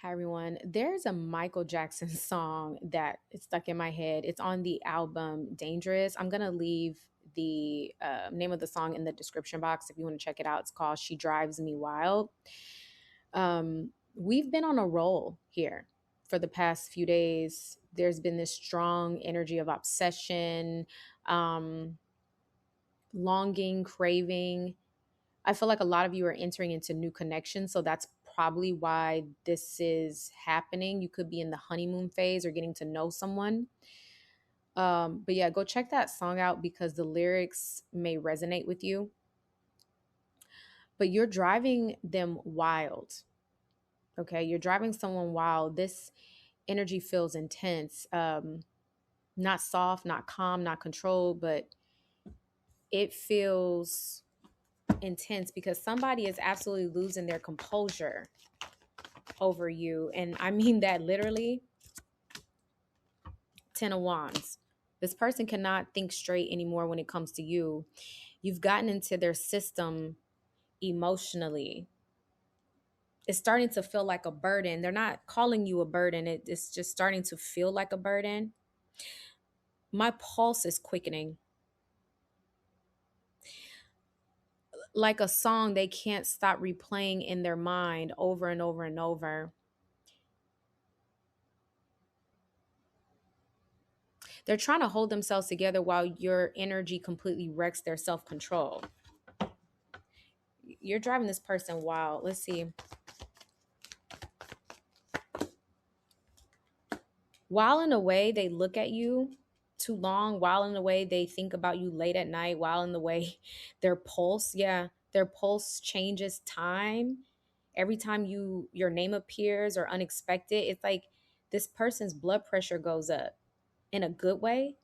Hi everyone. There's a Michael Jackson song that is stuck in my head. It's on the album Dangerous. I'm gonna leave the name of the song in the description box if you want to check it out. It's called "She Drives Me Wild." We've been on a roll here for the past few days. There's been this strong energy of obsession, um, longing, craving. I feel like a lot of you are entering into new connections. So that's probably why this is happening. You could be in the honeymoon phase or getting to know someone. But yeah, go check that song out because the lyrics may resonate with you. But you're driving them wild. Okay. You're driving someone wild. This energy feels intense. Not soft, not calm, not controlled, but it feels intense because somebody is absolutely losing their composure over you. And I mean that literally. 10 of Wands. This person cannot think straight anymore when it comes to you. You've gotten into their system emotionally. It's starting to feel like a burden. They're not calling you a burden, it's just starting to feel like a burden. My pulse is quickening. Like a song they can't stop replaying in their mind over and over and over. They're trying to hold themselves together while your energy completely wrecks their self control. You're driving this person wild. Let's see. While in a way they look at you too long, while in the way they think about you late at night, while in the way their pulse changes time. Every time your name appears or unexpected, it's like this person's blood pressure goes up in a good way.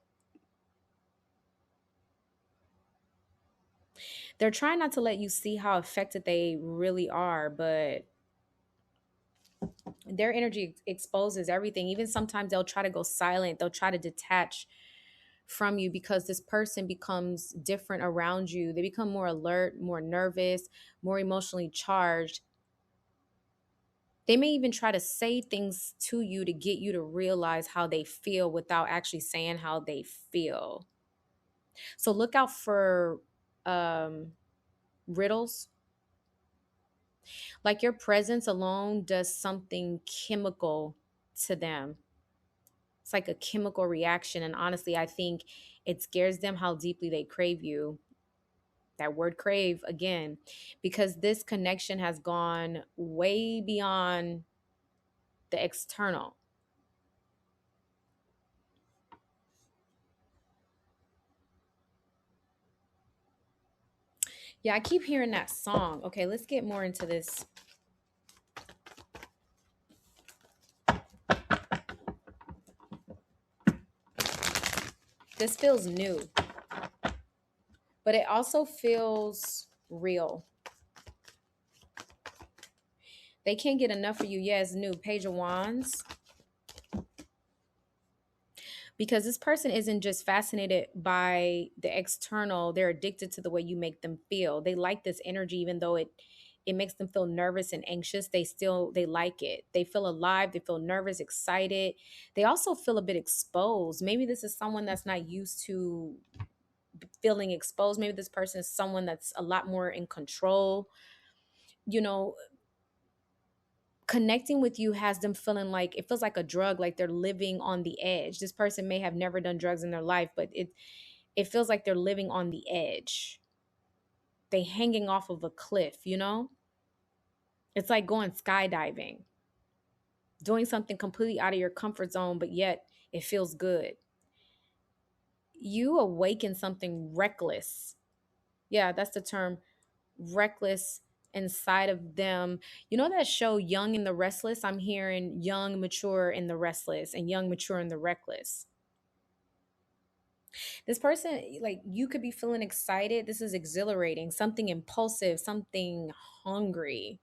They're trying not to let you see how affected they really are, but their energy exposes everything. Even sometimes they'll try to go silent, they'll try to detach from you because this person becomes different around you. They become more alert, more nervous, more emotionally charged. They may even try to say things to you to get you to realize how they feel without actually saying how they feel. So look out for um, riddles. Like your presence alone does something chemical to them. It's like a chemical reaction. And honestly, I think it scares them how deeply they crave you. That word crave again, because this connection has gone way beyond the external. Yeah, I keep hearing that song. Okay, let's get more into this. This feels new, but it also feels real. They can't get enough of you. Yeah, it's new. Page of Wands. Because this person isn't just fascinated by the external, they're addicted to the way you make them feel. They like this energy even though it makes them feel nervous and anxious. They like it. They feel alive, they feel nervous, excited. They also feel a bit exposed. Maybe this is someone that's not used to feeling exposed. Maybe this person is someone that's a lot more in control. You know, connecting with you has them feeling like it feels like a drug, like they're living on the edge. This person may have never done drugs in their life, but it feels like they're living on the edge. They hanging off of a cliff. It's like going skydiving, doing something completely out of your comfort zone, but yet it feels good. You awaken something reckless. Yeah, that's the term, reckless inside of them. You know that show Young and the Restless? I'm hearing young, mature, and the restless, and young, mature, and the reckless. This person, like, you could be feeling excited. This is exhilarating, something impulsive, something hungry.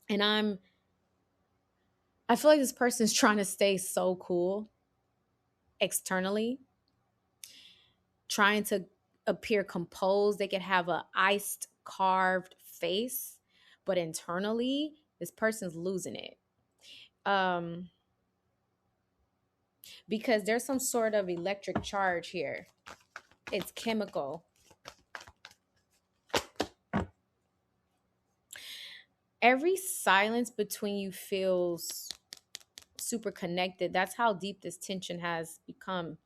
And I feel like this person is trying to stay so cool externally, trying to appear composed. They could have a iced carved face, but internally, this person's losing it. Um, because there's some sort of electric charge here. It's chemical. Every silence between you feels super connected. That's how deep this tension has become.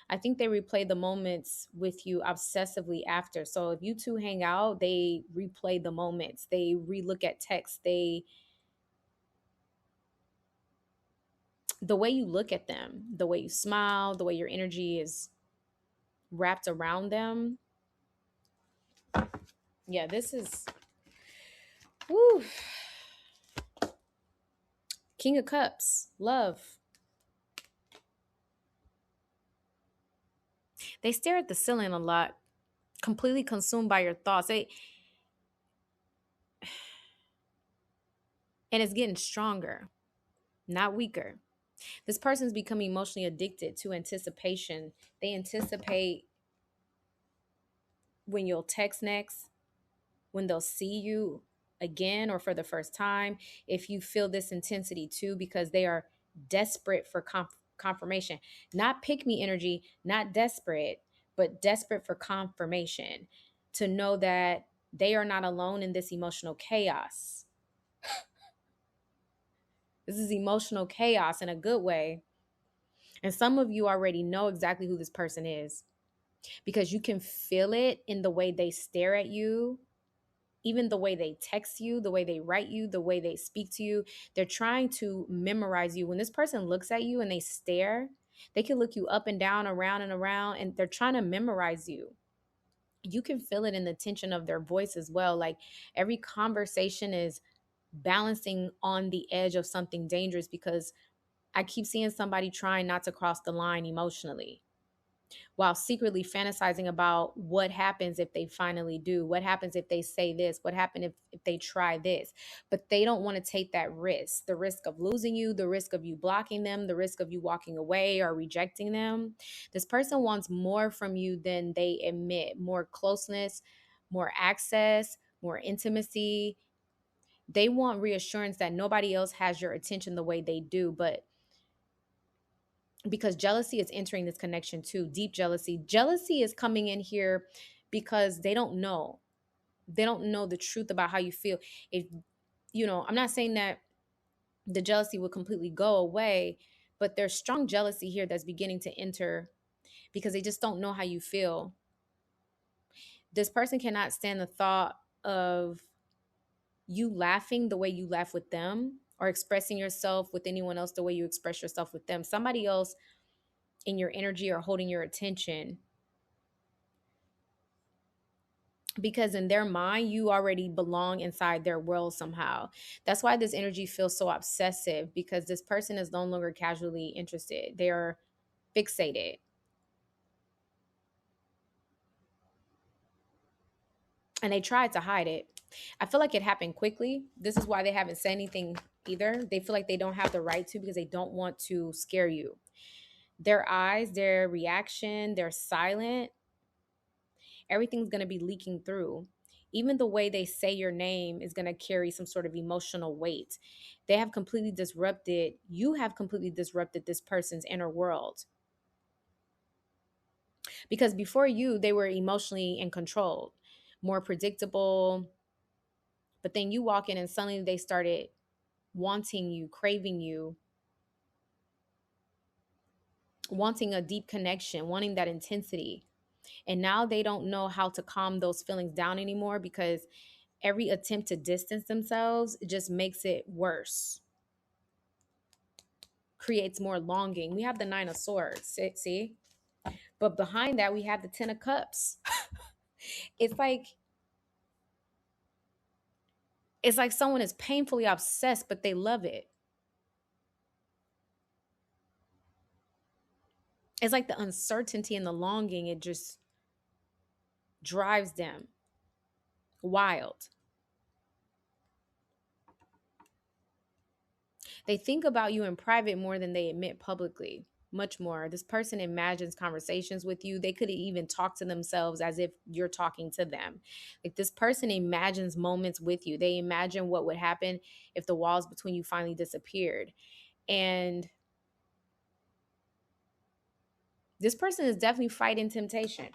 I think they replay the moments with you obsessively after. So if you two hang out, they replay the moments. They relook at text. They the way you look at them, the way you smile, the way your energy is wrapped around them. Yeah, this is woo. King of Cups, love. They stare at the ceiling a lot, completely consumed by your thoughts. And it's getting stronger, not weaker. This person's becoming emotionally addicted to anticipation. They anticipate when you'll text next, when they'll see you again or for the first time. If you feel this intensity too, because they are desperate for confirmation, not pick me energy, not desperate, but desperate for confirmation to know that they are not alone in this emotional chaos. This is emotional chaos in a good way. And some of you already know exactly who this person is because you can feel it in the way they stare at you, even the way they text you, the way they write you, the way they speak to you. They're trying to memorize you. When this person looks at you and they stare, they can look you up and down, around and around, and they're trying to memorize you. You can feel it in the tension of their voice as well. Like every conversation is balancing on the edge of something dangerous because I keep seeing somebody trying not to cross the line emotionally while secretly fantasizing about what happens if they finally do, what happens if they say this, what happens if they try this. But they don't want to take that risk, the risk of losing you, the risk of you blocking them, the risk of you walking away or rejecting them. This person wants more from you than they admit, more closeness, more access, more intimacy. They want reassurance that nobody else has your attention the way they do, but because jealousy is entering this connection too, deep jealousy. Jealousy is coming in here because they don't know. They don't know the truth about how you feel. If I'm not saying that the jealousy will completely go away, but there's strong jealousy here that's beginning to enter because they just don't know how you feel. This person cannot stand the thought of you laughing the way you laugh with them or expressing yourself with anyone else the way you express yourself with them. Somebody else in your energy or holding your attention because in their mind you already belong inside their world somehow. That's why this energy feels so obsessive, because this person is no longer casually interested. They are fixated, and they tried to hide it. I feel like it happened quickly. This is why they haven't said anything either. They feel like they don't have the right to, because they don't want to scare you. Their eyes, their reaction, they're silent. Everything's going to be leaking through. Even the way they say your name is going to carry some sort of emotional weight. You have completely disrupted this person's inner world. Because before you, they were emotionally in control, more predictable. But then you walk in and suddenly they started wanting you, craving you, wanting a deep connection, wanting that intensity. And now they don't know how to calm those feelings down anymore because every attempt to distance themselves just makes it worse, creates more longing. We have the Nine of Swords, see? But behind that, we have the Ten of Cups. it's like it's like someone is painfully obsessed, but they love it. It's like the uncertainty and the longing, it just drives them wild. They think about you in private more than they admit publicly, much more. This person imagines conversations with you. They could even talk to themselves as if you're talking to them. Like this person imagines moments with you. They imagine what would happen if the walls between you finally disappeared. And this person is definitely fighting temptation,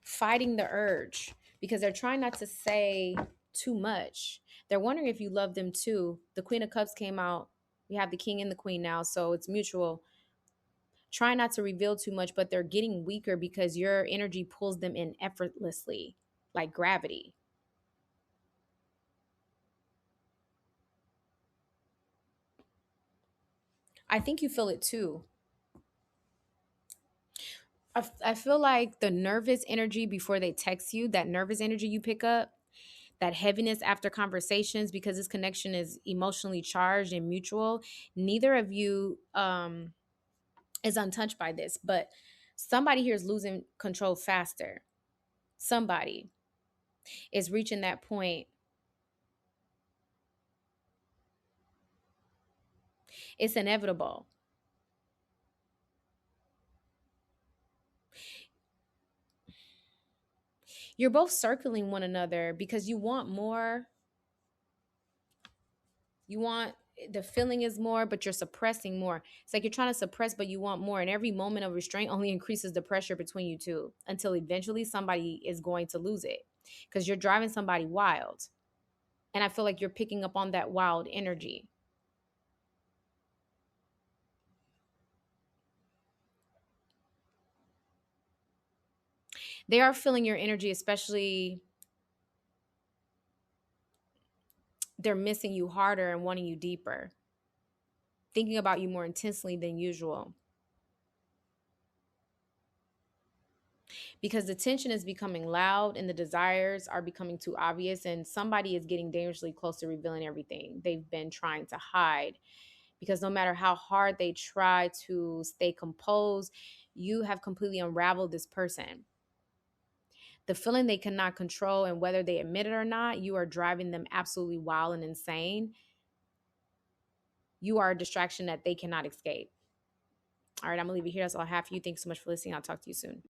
fighting the urge, because they're trying not to say too much. They're wondering if you love them too. The Queen of Cups came out. We have the King and the Queen now, so it's mutual. Try not to reveal too much, but they're getting weaker because your energy pulls them in effortlessly, like gravity. I think you feel it too. I feel like the nervous energy before they text you, that nervous energy you pick up, that heaviness after conversations, because this connection is emotionally charged and mutual. Neither of you is untouched by this, but somebody here is losing control faster. Somebody is reaching that point. It's inevitable. You're both circling one another because you want more. You want, the feeling is more, but you're suppressing more. It's like you're trying to suppress, but you want more. And every moment of restraint only increases the pressure between you two until eventually somebody is going to lose it because you're driving somebody wild. And I feel like you're picking up on that wild energy. They are feeling your energy, especially they're missing you harder and wanting you deeper, thinking about you more intensely than usual. Because the tension is becoming loud and the desires are becoming too obvious, and somebody is getting dangerously close to revealing everything they've been trying to hide. Because no matter how hard they try to stay composed, you have completely unraveled this person. The feeling they cannot control, and whether they admit it or not, you are driving them absolutely wild and insane. You are a distraction that they cannot escape. All right, I'm gonna leave it here. That's all I have for you. Thanks so much for listening. I'll talk to you soon.